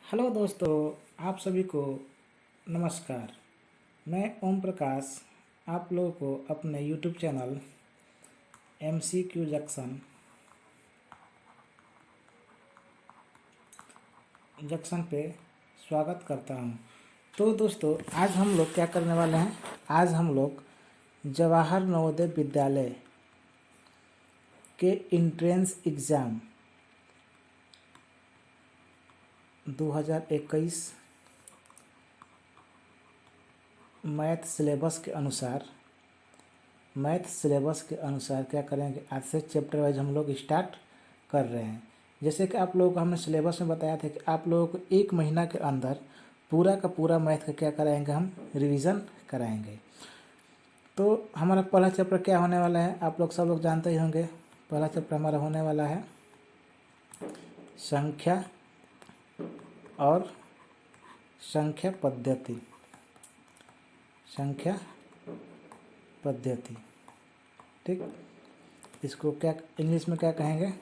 Hello दोस्तों, आप सभी को नमस्कार। मैं ओम प्रकाश आप लोगों को अपने यूट्यूब चैनल MCQ जंक्शन पे स्वागत करता हूं। तो दोस्तों, आज हम लोग क्या करने वाले हैं। आज हम लोग जवाहर नवोदय विद्यालय के इंट्रेंस एग्ज़ाम 2021 मैथ सिलेबस के अनुसार क्या करेंगे। आज से चैप्टर वाइज हम लोग स्टार्ट कर रहे हैं। जैसे कि आप लोगों को हमने सिलेबस में बताया था कि आप लोगों को 1 महीना के अंदर पूरा का पूरा मैथ का क्या कराएंगे, हम रिवीजन कराएंगे। तो हमारा पहला चैप्टर क्या होने वाला है, आप लोग सब लोग जानते ही होंगे। पहला चैप्टर हमारा होने वाला है संख्या और संख्या पद्धति। ठीक, इसको क्या इंग्लिश में क्या कहेंगे,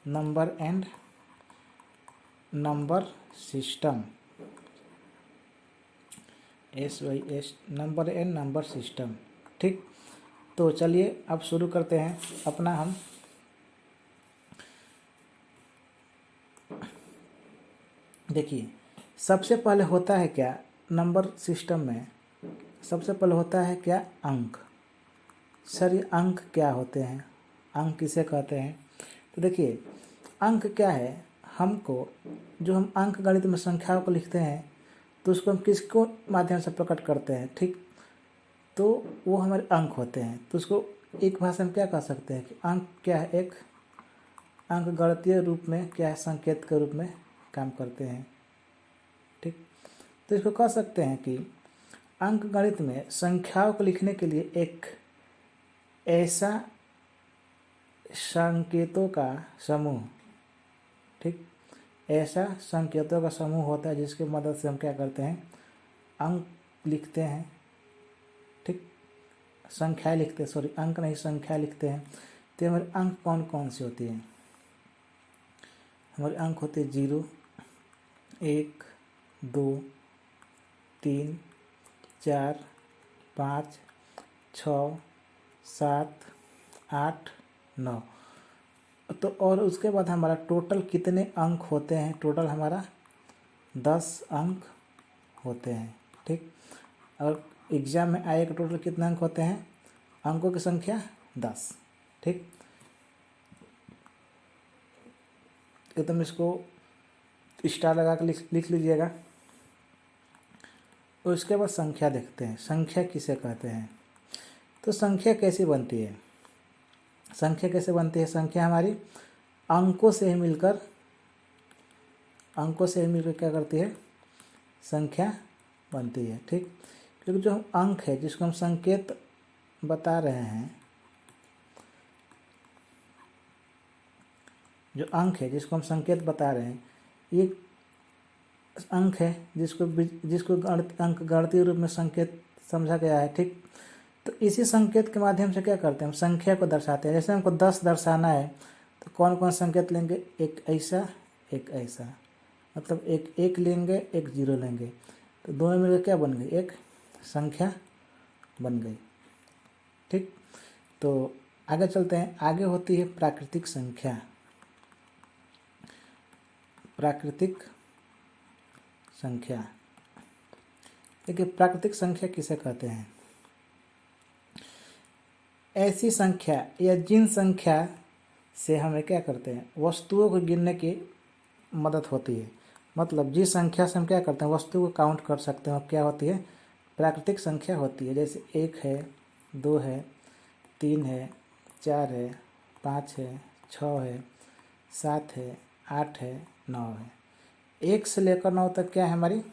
number and number system, SYS, number and number system. ठीक, तो चलिए अब शुरू करते हैं अपना हम। देखिए, सबसे पहले होता है क्या नंबर सिस्टम में, सबसे पहले होता है क्या अंक। सर ये अंक क्या होते हैं, अंक किसे कहते हैं। तो देखिए, अंक क्या है, हमको जो हम अंक गणित में संख्याओं को लिखते हैं तो उसको हम किसको माध्यम से प्रकट करते हैं। ठीक, तो वो हमारे अंक होते हैं। तो उसको एक भाषा में क्या कह सकते हैं कि अंक क्या है, एक अंक गणितीय रूप में क्या है, संकेत के रूप में काम करते हैं। ठीक, तो इसको कह सकते हैं कि अंक गणित में संख्याओं को लिखने के लिए एक ऐसा संकेतों का समूह, ठीक, ऐसा संकेतों का समूह होता है जिसकी मदद से हम क्या करते हैं, अंक लिखते हैं। ठीक, संख्याएं लिखते हैं, सॉरी अंक नहीं संख्या लिखते हैं। तो हमारे अंक कौन कौन सी होती हैं, हमारे अंक होते हैं 0, 1, 2, 3, 4, 5, 6, 7, 8, 9। तो और उसके बाद हमारा टोटल कितने अंक होते हैं, टोटल हमारा 10 अंक होते हैं। ठीक, और एग्ज़ाम में आएगा टोटल कितने अंक होते हैं, अंकों की संख्या 10। ठीक, एकदम इसको स्टार लगा कर लिख लीजिएगा। और उसके बाद संख्या देखते हैं, संख्या किसे कहते हैं। तो संख्या कैसे बनती है, संख्या हमारी अंकों से ही मिलकर क्या करती है, संख्या बनती है। ठीक, क्योंकि जो हम अंक है जिसको हम संकेत बता रहे हैं, जो अंक है जिसको हम संकेत बता रहे हैं, ये अंक है जिसको अंक गणितीय रूप में संकेत समझा गया है। ठीक, तो इसी संकेत के माध्यम से क्या करते हैं, हम संख्या को दर्शाते हैं। जैसे हमको 10 दर्शाना है तो कौन कौन संकेत लेंगे, एक ऐसा, एक ऐसा, मतलब एक 1 लेंगे, एक 0 लेंगे, तो दोनों मिलकर क्या बन गई, एक संख्या बन गई। ठीक, तो आगे चलते हैं। आगे होती है प्राकृतिक संख्या। देखिए, प्राकृतिक संख्या किसे कहते हैं, ऐसी संख्या या जिन संख्या से हमें क्या करते हैं, वस्तुओं को गिनने की मदद होती है। मतलब जिस संख्या से हम क्या करते हैं, वस्तु को काउंट कर सकते हैं, क्या होती है, प्राकृतिक संख्या होती है। जैसे 1 है, 2 है, 3 है, 4 है, 5 है, 6 है, 7 है, 8 है, 9 है। 1 से लेकर 9 तक क्या है हमारी,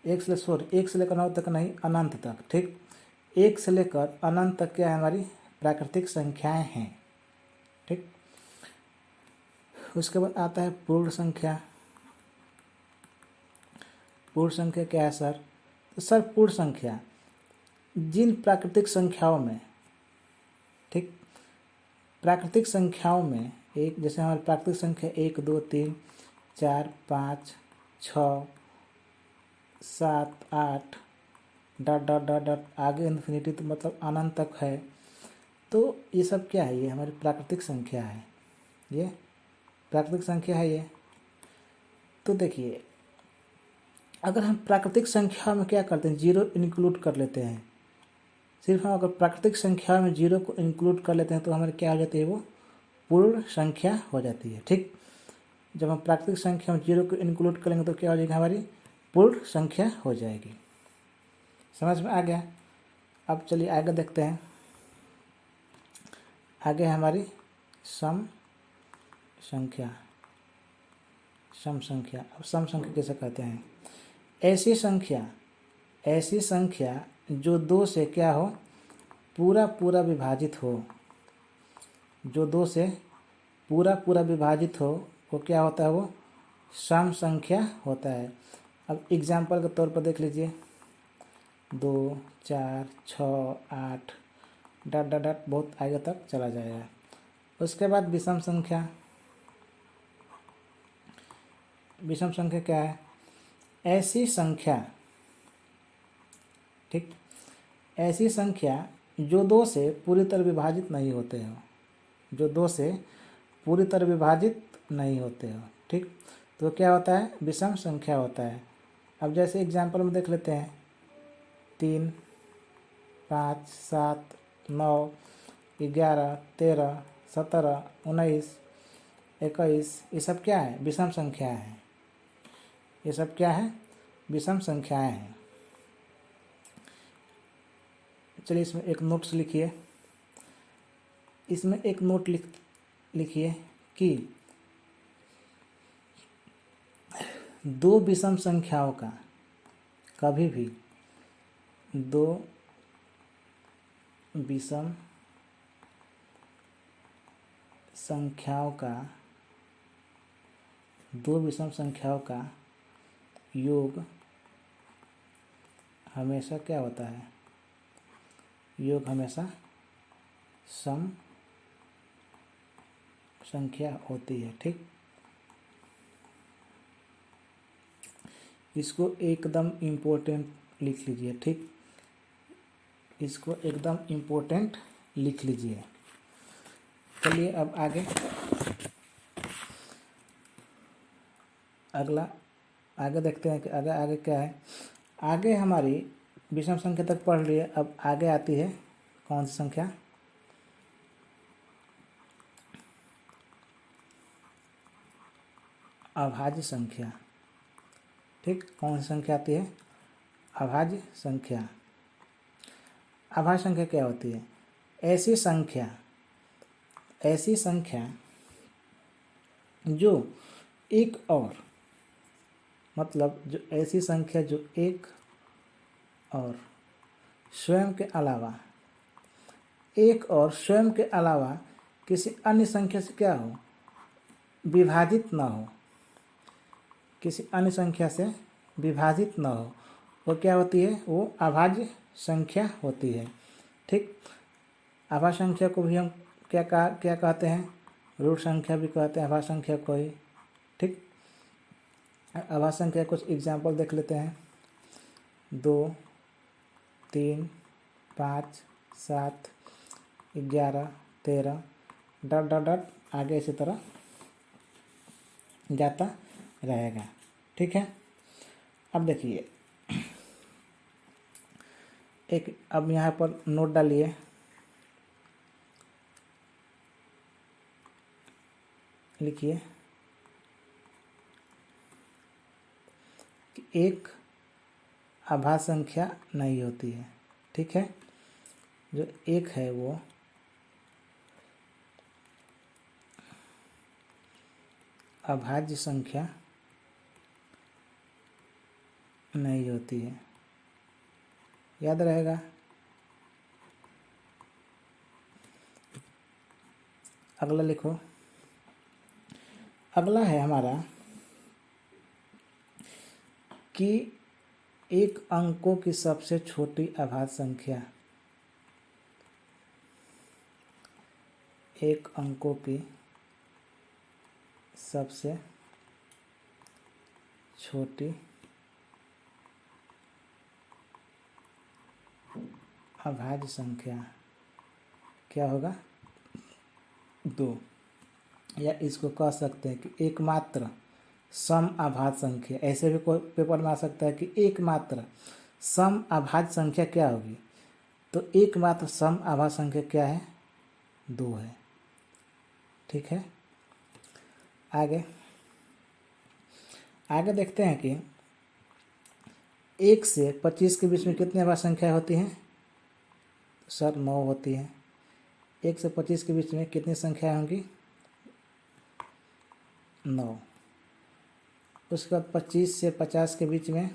1 से लेकर 9 तक नहीं, अनंत तक। ठीक, 1 से लेकर अनंत तक क्या है, हमारी प्राकृतिक संख्याएं हैं। ठीक, उसके बाद आता है पूर्ण संख्या। पूर्ण संख्या क्या है सर, तो सर पूर्ण संख्या जिन प्राकृतिक संख्याओं में, ठीक, प्राकृतिक संख्याओं में एक, जैसे हमारी प्राकृतिक संख्या 1 2 3 4 5 6 7 8 डॉट डॉट डॉट डॉट आगे इन्फिनिटी, तो मतलब अनंत तक है। तो ये सब क्या है? ये हमारी प्राकृतिक संख्या है, ये प्राकृतिक संख्या है ये। तो देखिए, अगर हम प्राकृतिक संख्या में क्या करते हैं, जीरो इंक्लूड कर लेते हैं। सिर्फ हम अगर प्राकृतिक संख्या में जीरो को इंक्लूड कर लेते हैं तो हमारी क्या हो जाती है, वो पूर्ण संख्या हो जाती है। ठीक, जब हम प्राकृतिक संख्या में जीरो को इंक्लूड करेंगे तो क्या हो जाएगी, हमारी पूर्ण संख्या हो जाएगी। समझ में आ गया? अब चलिए आगे देखते हैं। आगे हमारी सम संख्या। सम संख्या, अब सम संख्या किसे कहते हैं? ऐसी संख्या जो 2 से क्या हो, पूरा पूरा विभाजित हो। जो 2 से पूरा पूरा विभाजित हो वो क्या होता है, वो सम संख्या होता है। अब एग्जाम्पल के तौर पर देख लीजिए, 2 4 6 8 डॉट डॉट डॉट बहुत आगे तक चला जाएगा। उसके बाद विषम संख्या। विषम संख्या क्या है? ऐसी संख्या, ठीक, ऐसी संख्या जो 2 से पूरी तरह विभाजित नहीं होते हो। जो 2 से पूरी तरह विभाजित नहीं होते हो, ठीक, तो क्या होता है, विषम संख्या होता है। अब जैसे एग्जाम्पल में देख लेते हैं, 3 5 7 9 11 13 17 19 21, ये सब क्या है, विषम संख्या है। ये सब क्या है, विषम संख्याएं हैं। चलिए इसमें एक नोट्स लिखिए। इसमें एक नोट लिखिए कि 2 विषम संख्याओं का, कभी भी 2 विषम संख्याओं का, 2 विषम संख्याओं का योग हमेशा क्या होता है, योग हमेशा सम संख्या होती है। ठीक, इसको एकदम इम्पोर्टेंट लिख लीजिए। ठीक, इसको एकदम इम्पोर्टेंट लिख लीजिए। चलिए अब आगे, आगे देखते हैं कि आगे क्या है। आगे हमारी विषम संख्या तक पढ़ लिए, अब आगे आती है कौन सी संख्या, अभाज्य संख्या। ठीक, कौन सी संख्या आती है, अभाज्य संख्या। अभाज्य संख्या क्या होती है, ऐसी संख्या जो एक और, मतलब जो ऐसी संख्या जो एक और स्वयं के अलावा किसी अन्य संख्या से क्या हो, विभाजित ना हो, किसी अन्य संख्या से विभाजित ना हो, वो क्या होती है, वो अभाज्य संख्या होती है। ठीक, अभाज्य संख्या को भी हम क्या कहते हैं, रूट संख्या भी कहते हैं अभाज्य संख्या को ही। ठीक, अभाज्य संख्या कुछ एग्जाम्पल देख लेते हैं, 2 3 5 7 11 13 डॉट डॉट डॉट आगे इसी तरह जाता रहेगा। ठीक है, अब देखिए एक, अब यहाँ पर नोट डालिए, लिखिए कि एक अभाज्य संख्या नहीं होती है। ठीक है, जो एक है वो अभाज्य संख्या नहीं होती है, याद रहेगा। अगला लिखो, अगला है हमारा कि एक अंकों की सबसे छोटी अभाज्य संख्या, एक अंकों की सबसे छोटी अभाज्य संख्या क्या होगा? 2। या इसको कह सकते हैं कि एकमात्र सम अभाज्य संख्या। ऐसे भी कोई पेपर में आ सकता है कि एकमात्र सम अभाज्य संख्या क्या होगी? तो एकमात्र सम अभाज्य संख्या क्या है? 2 है। ठीक है, आगे देखते हैं कि 1 से 25 के बीच में कितनी अभाज्य संख्या होती हैं? सर 9 होती है। 1 से 25 के बीच में कितनी संख्या होंगी? 9। उसके बाद 25 से 50 के बीच में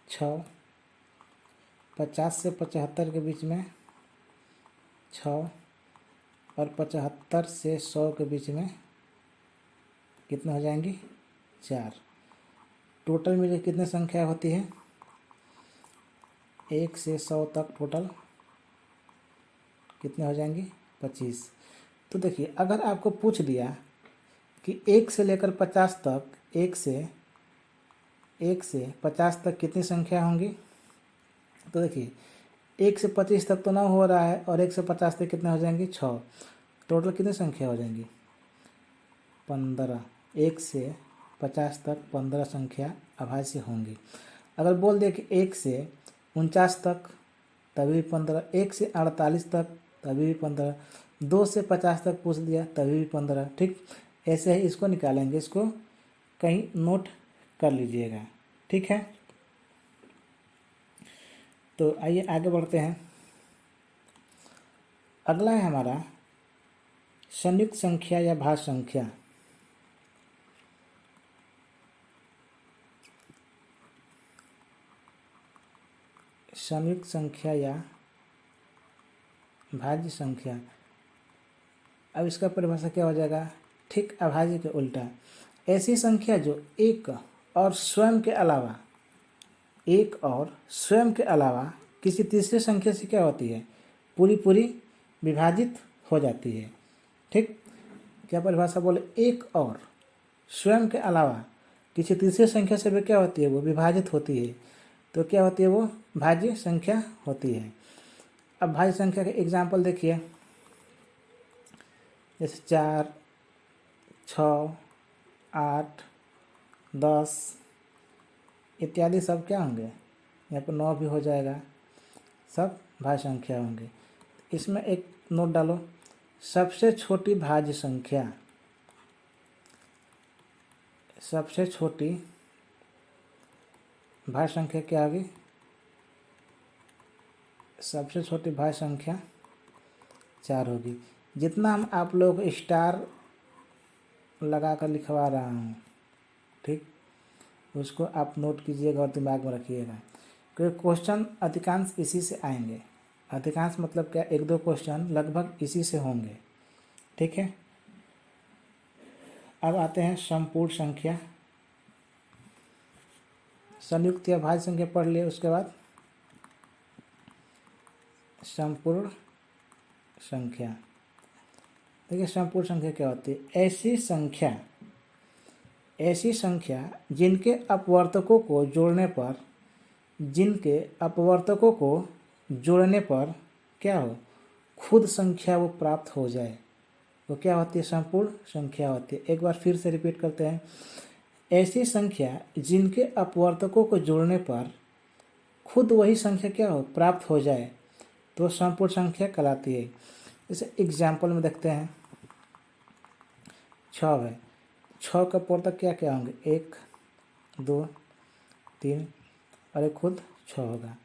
6। 50 से 75 के बीच में 6 और 75 से 100 के बीच में कितने हो जाएंगी? 4। टोटल मिले कितनी संख्या होती है? 1 से 100 तक टोटल कितने हो जाएंगी? 25। तो देखिए, अगर आपको पूछ दिया कि 1 से लेकर 50 तक, 1 से 50 तक कितनी संख्या होंगी, तो देखिए 1 से 25 तक तो 9 हो रहा है और 1 से 50 तक कितने हो जाएंगे? 6। टोटल कितनी संख्या हो जाएंगी? 15। 1 से 50 तक 15 संख्या अभाज्य होंगी। अगर बोल दे कि 1 से 49 तक तभी भी 15, 1 से 48 तक तभी भी 15, 2 से 50 तक पूछ दिया तभी भी 15। ठीक, ऐसे ही इसको निकालेंगे। इसको कहीं नोट कर लीजिएगा। ठीक है, तो आइए आगे बढ़ते हैं। अगला है हमारा संयुक्त संख्या या भाज्य संख्या। संयुक्त संख्या या भाज्य संख्या। अब इसका परिभाषा क्या हो जाएगा? ठीक अभाज्य के उल्टा। ऐसी संख्या जो एक और स्वयं के अलावा किसी तीसरे संख्या से क्या होती है? पूरी विभाजित हो जाती है। ठीक, क्या परिभाषा बोले? एक और स्वयं के अलावा किसी तीसरे संख्या से भी क्या होती है? वो विभाजित होती है। तो क्या होती है? वो भाज्य संख्या होती है। अब भाज्य संख्या के एग्जाम्पल देखिए, जैसे 4, 6, 8, 10 इत्यादि सब क्या होंगे? यहाँ पर 9 भी हो जाएगा, सब भाज्य संख्या होंगे। इसमें एक नोट डालो, सबसे छोटी भाज्य संख्या, सबसे छोटी भाज्य संख्या क्या होगी? सबसे छोटी भाज्य संख्या 4 होगी। जितना हम आप लोग स्टार लगा कर लिखवा रहा हूँ, ठीक, उसको आप नोट कीजिएगा और दिमाग में रखिएगा, क्योंकि क्वेश्चन अधिकांश इसी से आएंगे। अधिकांश मतलब क्या? 1-2 क्वेश्चन लगभग इसी से होंगे। ठीक है, अब आते हैं संपूर्ण संख्या। संयुक्त या भाज्य संख्या पढ़ लिए, उसके बाद संपूर्ण संख्या। देखिए संपूर्ण संख्या क्या होती है? ऐसी संख्या जिनके अपवर्तकों को जोड़ने पर क्या हो? खुद संख्या वो प्राप्त हो जाए, वो क्या होती है? संपूर्ण संख्या होती है। एक बार फिर से रिपीट करते हैं, ऐसी संख्या जिनके अपवर्तकों को जोड़ने पर खुद वही संख्या क्या हो? प्राप्त हो जाए, तो संपूर्ण संख्या कहलाती है। जैसे एग्जाम्पल में देखते हैं, 6 है, 6 का अपवर्तक क्या क्या होंगे? 1, 2, 3 और एक खुद 6 होगा।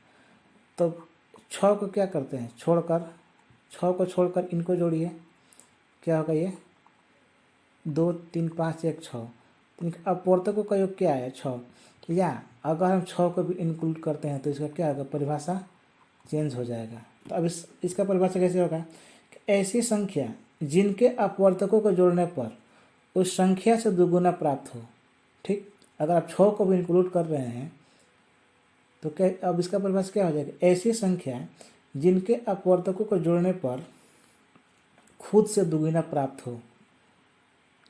तो 6 को क्या करते हैं? 6 को छोड़कर इनको जोड़िए, क्या होगा? ये 2, 3, 5, 1, 6। इनके अपवर्तकों का योग क्या है? 6। या अगर हम 6 को भी इंक्लूड करते हैं तो इसका क्या होगा? परिभाषा चेंज हो जाएगा। तो अब इसका परिभाषा कैसे होगा? कि ऐसी संख्या जिनके अपवर्तकों को जोड़ने पर उस संख्या से दुगुना प्राप्त हो। ठीक, अगर आप 6 को भी इंक्लूड कर रहे हैं तो क्या, अब इसका परिभाषा क्या हो जाएगा? ऐसी संख्या जिनके अपवर्तकों को जोड़ने पर खुद से दुगुना प्राप्त हो।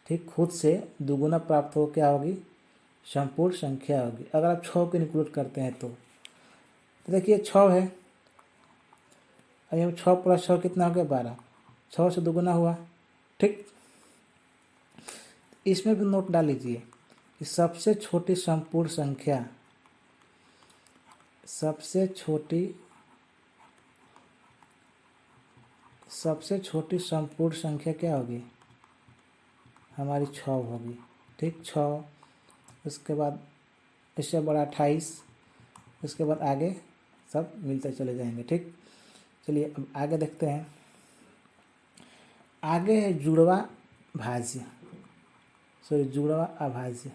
ठीक, खुद से दुगुना प्राप्त हो क्या होगी? संपूर्ण संख्या होगी। अगर आप 6 को इंक्लूड करते हैं तो देखिए 6 है, अब 6 + 6 कितना हो गया? 12। 6 से दुगुना हुआ। ठीक, इसमें भी नोट डाल लीजिए कि सबसे छोटी संपूर्ण संख्या, सबसे छोटी संपूर्ण संख्या क्या होगी? हमारी 6 होगी। ठीक, 6, उसके बाद इससे बड़ा 28, उसके बाद आगे सब मिलते चले जाएंगे। ठीक, चलिए अब आगे देखते हैं। आगे है जुड़वा भाज्य, जुड़वा अभाज्य।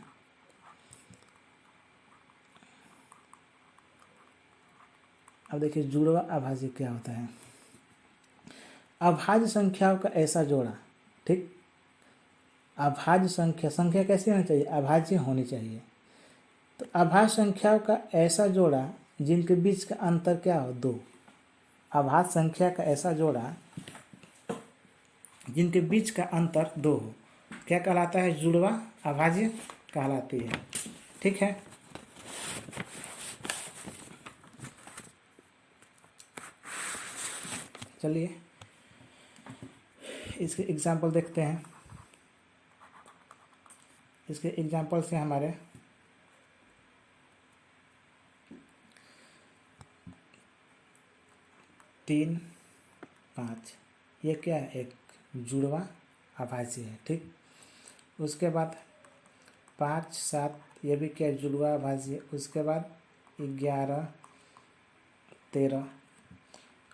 अब देखिए जुड़वा अभाज्य क्या होता है। अभाज्य संख्याओं का ऐसा जोड़ा। ठीक, अभाज्य संख्या कैसी होनी चाहिए? अभाज्य होनी चाहिए। तो अभाज्य संख्याओं का ऐसा जोड़ा जिनके बीच का अंतर क्या हो? 2। अभाज्य संख्या का ऐसा जोड़ा जिनके बीच का अंतर 2 हो, क्या कहलाता है? जुड़वा अभाज्य कहलाती है। ठीक है, चलिए इसके एग्जाम्पल देखते हैं। इसके एग्जाम्पल से हमारे 3, 5 ये क्या है? एक जुड़वा अभाज्य है। ठीक, उसके बाद 5, 7 ये भी क्या? जुड़वा अभाज्य। उसके बाद 11, 13,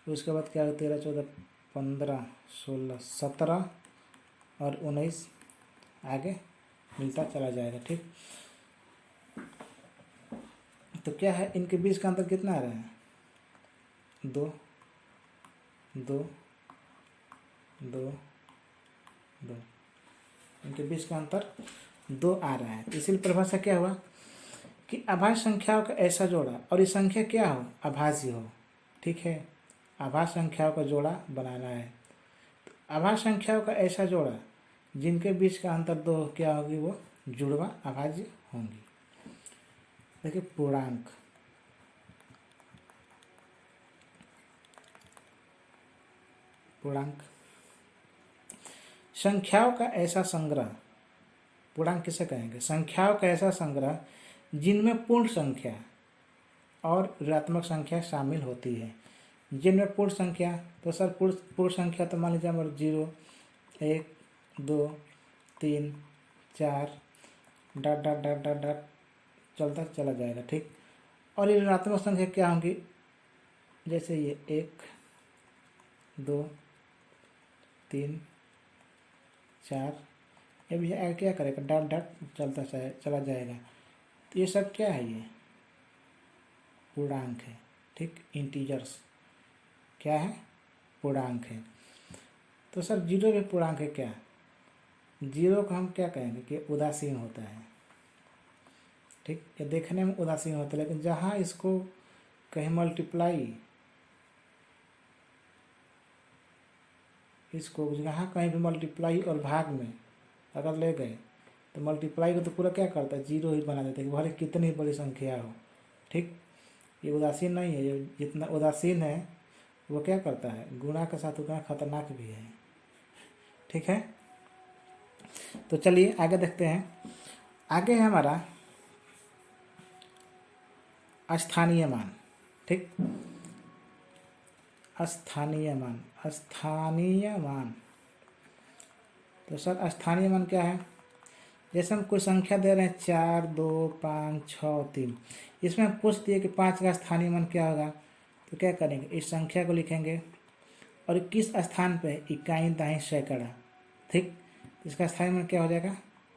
उसके बाद क्या है? 13, 14, 15, 16, 17 और 19 आगे मिलता चला जाएगा। ठीक, तो क्या है? इनके बीच का अंतर कितना आ रहा है? 2, 2, 2, 2। इनके बीच का अंतर 2 आ रहा है। तो इसी परिभाषा क्या हुआ कि अभाज्य संख्याओं का ऐसा जोड़ा, और ये संख्या क्या हो? अभाज्य हो। ठीक है, अभाज्य संख्याओं का जोड़ा बनाना है। तो अभाज्य संख्याओं का ऐसा जोड़ा जिनके बीच का अंतर 2 क्या होगी? वो जुड़वा अभाज्य होंगी। देखिए पूर्णांक, संख्याओं का ऐसा संग्रह, पूर्णांक किसे कहेंगे? संख्याओं का ऐसा संग्रह जिनमें पूर्ण संख्या और ऋणात्मक संख्या शामिल होती है। जिनमें पूर्ण संख्या, तो सर पूर्ण संख्या तो मान लीजिए हमारे 0, 1, 2, 3, 4 dot dot dot dot dot चलता चला जाएगा। ठीक, और ये ऋणात्मक संख्या क्या होंगी? जैसे ये 1, 2, 3, 4 ये भी क्या करेगा? डॉट डॉट चलता चला जाएगा। तो ये सब क्या है? ये पूर्णांक है। ठीक, इंटीजर्स क्या है? पूर्णांक है। तो सर 0 भी पूर्णांक है क्या? 0 को हम क्या कहेंगे कि उदासीन होता है। ठीक, ये देखने में उदासीन होता है, लेकिन जहाँ इसको कहीं मल्टीप्लाई, इसको जहाँ कहीं भी मल्टीप्लाई और भाग में अगर ले गए तो मल्टीप्लाई को तो पूरा क्या करता है? 0 ही बना देता है, भले कितनी बड़ी संख्या हो। ठीक, ये उदासीन नहीं है। ये जितना उदासीन है वो क्या करता है? गुणा के साथ उतना खतरनाक भी है। ठीक है, तो चलिए आगे देखते हैं। आगे है हमारा स्थानीय मान। ठीक, स्थानीय मान। तो सर स्थानीय मान क्या है? जैसे हम कोई संख्या दे रहे हैं 4, 2, 5, 6, 3, इसमें हम पूछ दिए कि 5 का स्थानीय मान क्या होगा, तो क्या करेंगे? इस संख्या को लिखेंगे और किस स्थान पे? इकाई दाई सैकड़ा। ठीक, इसका स्थानीय मान क्या हो जाएगा?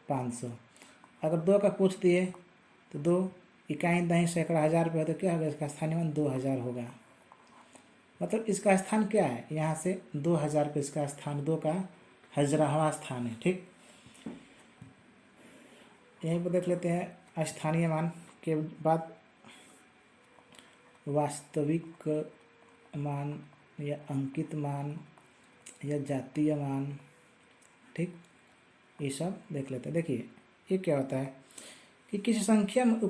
500। अगर 2 का पूछ दिए तो 2 इकाई दाई सैकड़ा 1000 पे हो, तो क्या होगा? इसका स्थानीय मान 2000 होगा। मतलब इसका स्थान क्या है? यहाँ से 2000 पे इसका स्थान 2 का 1000वां स्थान है। ठीक, यहीं पर देख लेते हैं स्थानीय मान के बाद वास्तविक मान या अंकित मान या जातीय मान, ठीक, ये सब देख लेते हैं। देखिए ये क्या होता है कि किसी संख्या में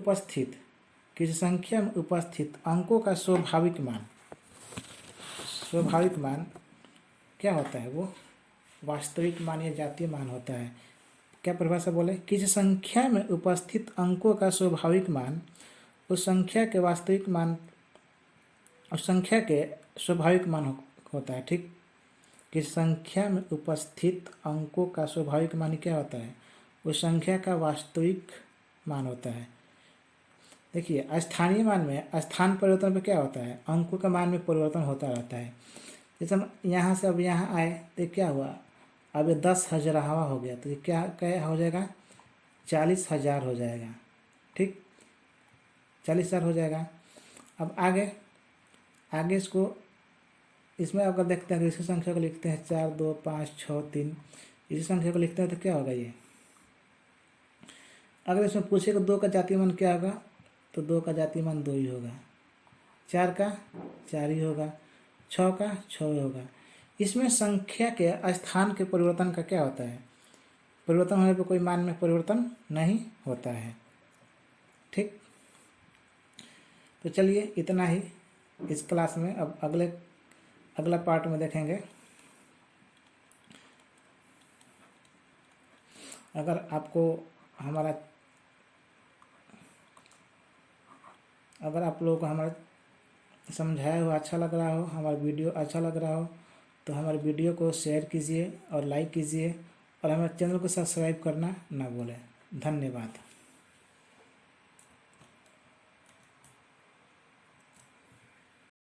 उपस्थित अंकों का स्वाभाविक मान क्या होता है, वो वास्तविक मान या जातीय मान होता है। क्या परिभाषा बोले, किसी संख्या में उपस्थित अंकों का स्वाभाविक मान उस संख्या के वास्तविक मान, उस संख्या के स्वाभाविक मान होता है, ठीक। किसी संख्या में उपस्थित अंकों का स्वाभाविक मान क्या होता है, उस संख्या का वास्तविक मान होता है। देखिए स्थानीय मान में स्थान परिवर्तन पे क्या होता है, अंकों का मान में परिवर्तन होता रहता है। जैसे हम यहाँ से अब यहाँ आए तो क्या हुआ, अब ये 10,000 हो गया, तो ये क्या हो जाएगा, 40,000 हो जाएगा, ठीक, 40,000 हो जाएगा। अब आगे इसको, इसमें अगर देखते हैं तो इसी संख्या को लिखते हैं 4 2 5 6 3, इसी संख्या को लिखते हैं तो क्या होगा ये, अगर इसमें पूछे कि 2 का जातीय मान क्या होगा, तो 2 का जातीय मान 2 ही होगा, 4 का 4 ही होगा, 6 का 6 ही होगा। इसमें संख्या के स्थान के परिवर्तन का क्या होता है, परिवर्तन होने पर कोई मान में परिवर्तन नहीं होता है, ठीक। तो चलिए इतना ही इस क्लास में। अब अगला पार्ट में देखेंगे। अगर आप लोगों को हमारा समझाया हुआ अच्छा लग रहा हो, हमारा वीडियो अच्छा लग रहा हो, तो हमारे वीडियो को शेयर कीजिए और लाइक कीजिए और हमारे चैनल को सब्सक्राइब करना ना भूलें। धन्यवाद।